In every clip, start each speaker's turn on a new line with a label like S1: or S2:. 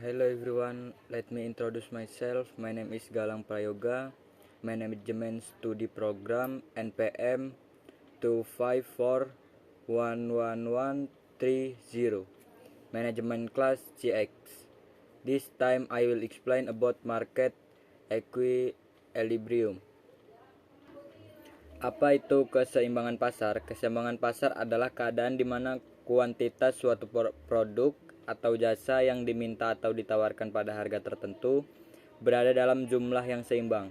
S1: Hello everyone, let me introduce myself. My name is Galang Prayoga, Management Studi Program NPM 254-11130, Management Class CX. This time I will explain about market equilibrium. Apa itu keseimbangan pasar? Keseimbangan pasar adalah keadaan di mana kuantitas suatu produk atau jasa yang diminta atau ditawarkan pada harga tertentu berada dalam jumlah yang seimbang.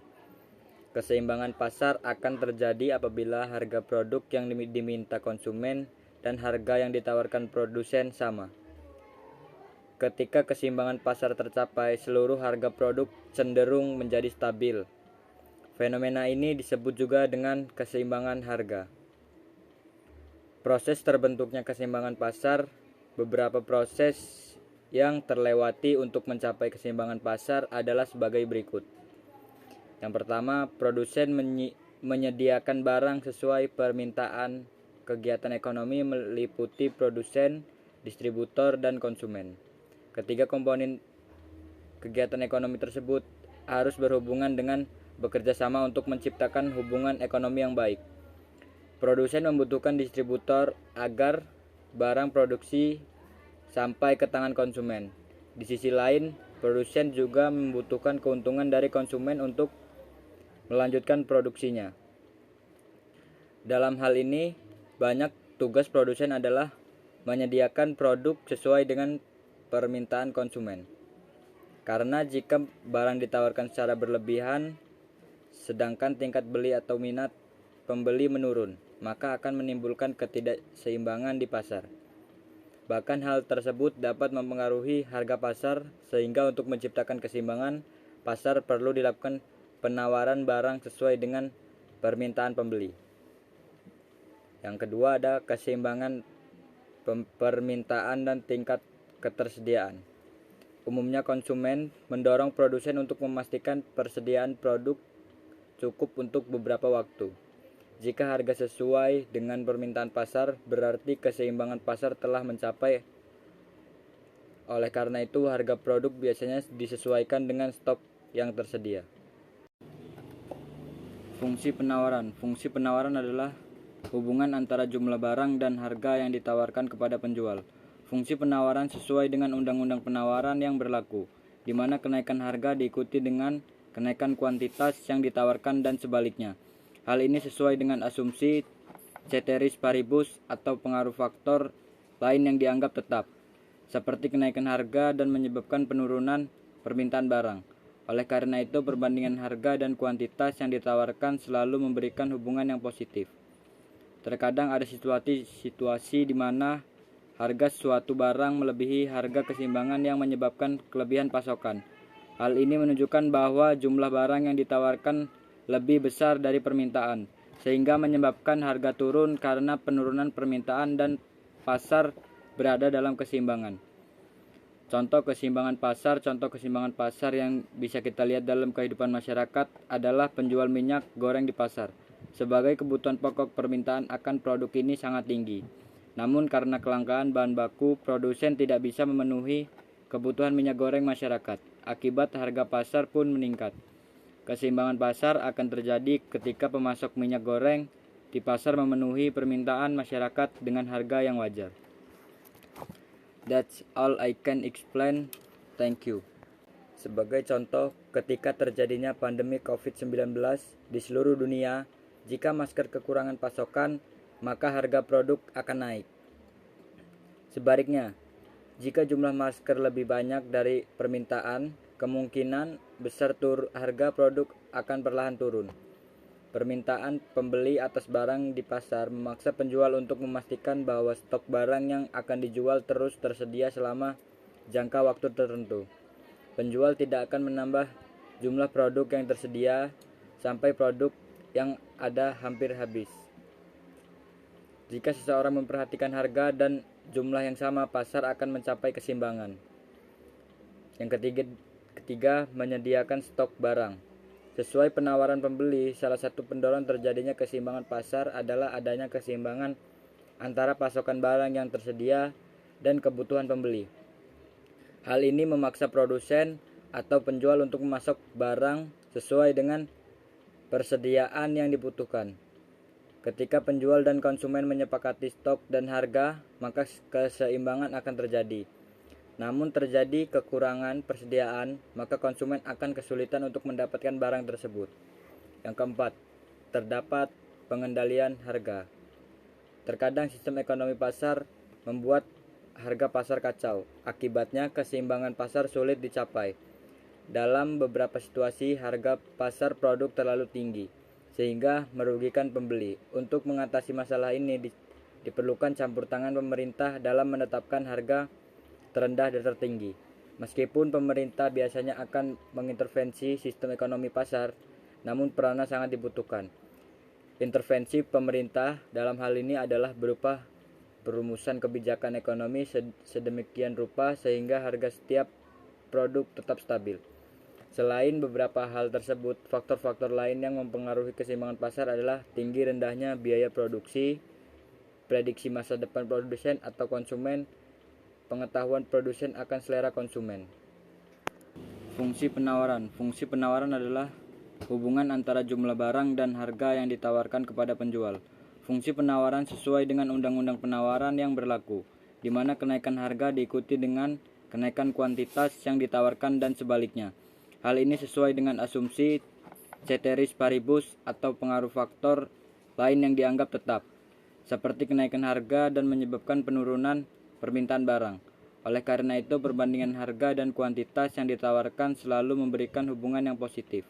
S1: Keseimbangan pasar akan terjadi apabila harga produk yang diminta konsumen dan harga yang ditawarkan produsen sama. Ketika keseimbangan pasar tercapai, seluruh harga produk cenderung menjadi stabil. Fenomena ini disebut juga dengan keseimbangan harga. Proses terbentuknya keseimbangan pasar, beberapa proses yang terlewati untuk mencapai keseimbangan pasar adalah sebagai berikut. Yang pertama, produsen menyediakan barang sesuai permintaan. Kegiatan ekonomi meliputi produsen, distributor, dan konsumen. Ketiga komponen kegiatan ekonomi tersebut harus berhubungan dengan bekerja sama untuk menciptakan hubungan ekonomi yang baik. Produsen membutuhkan distributor agar barang produksi sampai ke tangan konsumen. Di sisi lain, produsen juga membutuhkan keuntungan dari konsumen untuk melanjutkan produksinya. Dalam hal ini, banyak tugas produsen adalah menyediakan produk sesuai dengan permintaan konsumen. Karena jika barang ditawarkan secara berlebihan, sedangkan tingkat beli atau minat pembeli menurun, maka akan menimbulkan ketidakseimbangan di pasar. Bahkan hal tersebut dapat mempengaruhi harga pasar, sehingga untuk menciptakan keseimbangan pasar perlu dilakukan penawaran barang sesuai dengan permintaan pembeli. Yang kedua ada keseimbangan permintaan dan tingkat ketersediaan. Umumnya konsumen mendorong produsen untuk memastikan persediaan produk cukup untuk beberapa waktu. Jika harga sesuai dengan permintaan pasar, berarti keseimbangan pasar telah mencapai. Oleh karena itu, harga produk biasanya disesuaikan dengan stok yang tersedia. Fungsi penawaran. Fungsi penawaran adalah hubungan antara jumlah barang dan harga yang ditawarkan kepada penjual. Fungsi penawaran sesuai dengan undang-undang penawaran yang berlaku, di mana kenaikan harga diikuti dengan kenaikan kuantitas yang ditawarkan dan sebaliknya. Hal ini sesuai dengan asumsi ceteris paribus atau pengaruh faktor lain yang dianggap tetap, seperti kenaikan harga dan menyebabkan penurunan permintaan barang. Oleh karena itu, perbandingan harga dan kuantitas yang ditawarkan selalu memberikan hubungan yang positif. Terkadang ada situasi di mana harga suatu barang melebihi harga keseimbangan yang menyebabkan kelebihan pasokan. Hal ini menunjukkan bahwa jumlah barang yang ditawarkan lebih besar dari permintaan, sehingga menyebabkan harga turun karena penurunan permintaan dan pasar berada dalam keseimbangan. Contoh keseimbangan pasar yang bisa kita lihat dalam kehidupan masyarakat adalah penjual minyak goreng di pasar. Sebagai kebutuhan pokok, permintaan akan produk ini sangat tinggi. Namun karena kelangkaan bahan baku, produsen tidak bisa memenuhi kebutuhan minyak goreng masyarakat. Akibat harga pasar pun meningkat. Keseimbangan pasar akan terjadi ketika pemasok minyak goreng di pasar memenuhi permintaan masyarakat dengan harga yang wajar. That's all I can explain. Thank you. Sebagai contoh, ketika terjadinya pandemi COVID-19 di seluruh dunia, jika masker kekurangan pasokan, maka harga produk akan naik. Sebaliknya, jika jumlah masker lebih banyak dari permintaan, kemungkinan besar harga produk akan perlahan turun. Permintaan pembeli atas barang di pasar memaksa penjual untuk memastikan bahwa stok barang yang akan dijual terus tersedia selama jangka waktu tertentu. Penjual tidak akan menambah jumlah produk yang tersedia sampai produk yang ada hampir habis. Jika seseorang memperhatikan harga dan jumlah yang sama, pasar akan mencapai keseimbangan. Yang ketiga, menyediakan stok barang. Sesuai penawaran pembeli, salah satu pendorong terjadinya keseimbangan pasar adalah adanya keseimbangan antara pasokan barang yang tersedia dan kebutuhan pembeli. Hal ini memaksa produsen atau penjual untuk memasok barang sesuai dengan persediaan yang dibutuhkan. Ketika penjual dan konsumen menyepakati stok dan harga, maka keseimbangan akan terjadi. Namun terjadi kekurangan persediaan, maka konsumen akan kesulitan untuk mendapatkan barang tersebut. Yang keempat, terdapat pengendalian harga. Terkadang sistem ekonomi pasar membuat harga pasar kacau. Akibatnya keseimbangan pasar sulit dicapai. Dalam beberapa situasi, harga pasar produk terlalu tinggi, sehingga merugikan pembeli. Untuk mengatasi masalah ini, diperlukan campur tangan pemerintah dalam menetapkan harga terendah dan tertinggi. Meskipun pemerintah biasanya akan mengintervensi sistem ekonomi pasar, namun perannya sangat dibutuhkan. Intervensi pemerintah dalam hal ini adalah berupa perumusan kebijakan ekonomi sedemikian rupa sehingga harga setiap produk tetap stabil. Selain beberapa hal tersebut, faktor-faktor lain yang mempengaruhi keseimbangan pasar adalah tinggi rendahnya biaya produksi, prediksi masa depan produsen atau konsumen, pengetahuan produsen akan selera konsumen. Fungsi penawaran. Fungsi penawaran adalah hubungan antara jumlah barang dan harga yang ditawarkan kepada penjual. Fungsi penawaran sesuai dengan undang-undang penawaran yang berlaku, di mana kenaikan harga diikuti dengan kenaikan kuantitas yang ditawarkan dan sebaliknya. Hal ini sesuai dengan asumsi ceteris paribus atau pengaruh faktor lain yang dianggap tetap, seperti kenaikan harga dan menyebabkan penurunan permintaan barang. Oleh karena itu, perbandingan harga dan kuantitas yang ditawarkan selalu memberikan hubungan yang positif.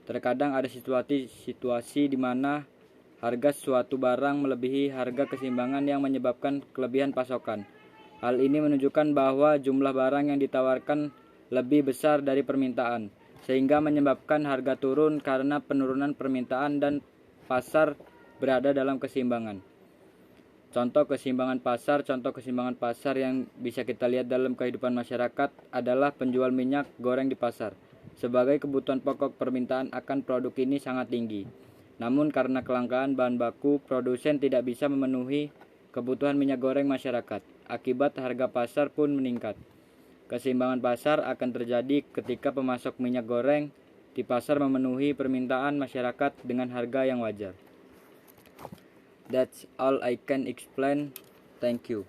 S1: Terkadang ada situasi di mana harga suatu barang melebihi harga keseimbangan yang menyebabkan kelebihan pasokan. Hal ini menunjukkan bahwa jumlah barang yang ditawarkan lebih besar dari permintaan, sehingga menyebabkan harga turun karena penurunan permintaan dan pasar berada dalam keseimbangan. Contoh keseimbangan pasar yang bisa kita lihat dalam kehidupan masyarakat adalah penjual minyak goreng di pasar. Sebagai kebutuhan pokok, permintaan akan produk ini sangat tinggi. Namun karena kelangkaan bahan baku, produsen tidak bisa memenuhi kebutuhan minyak goreng masyarakat. Akibat harga pasar pun meningkat. Keseimbangan pasar akan terjadi ketika pemasok minyak goreng di pasar memenuhi permintaan masyarakat dengan harga yang wajar. That's all I can explain. Thank you.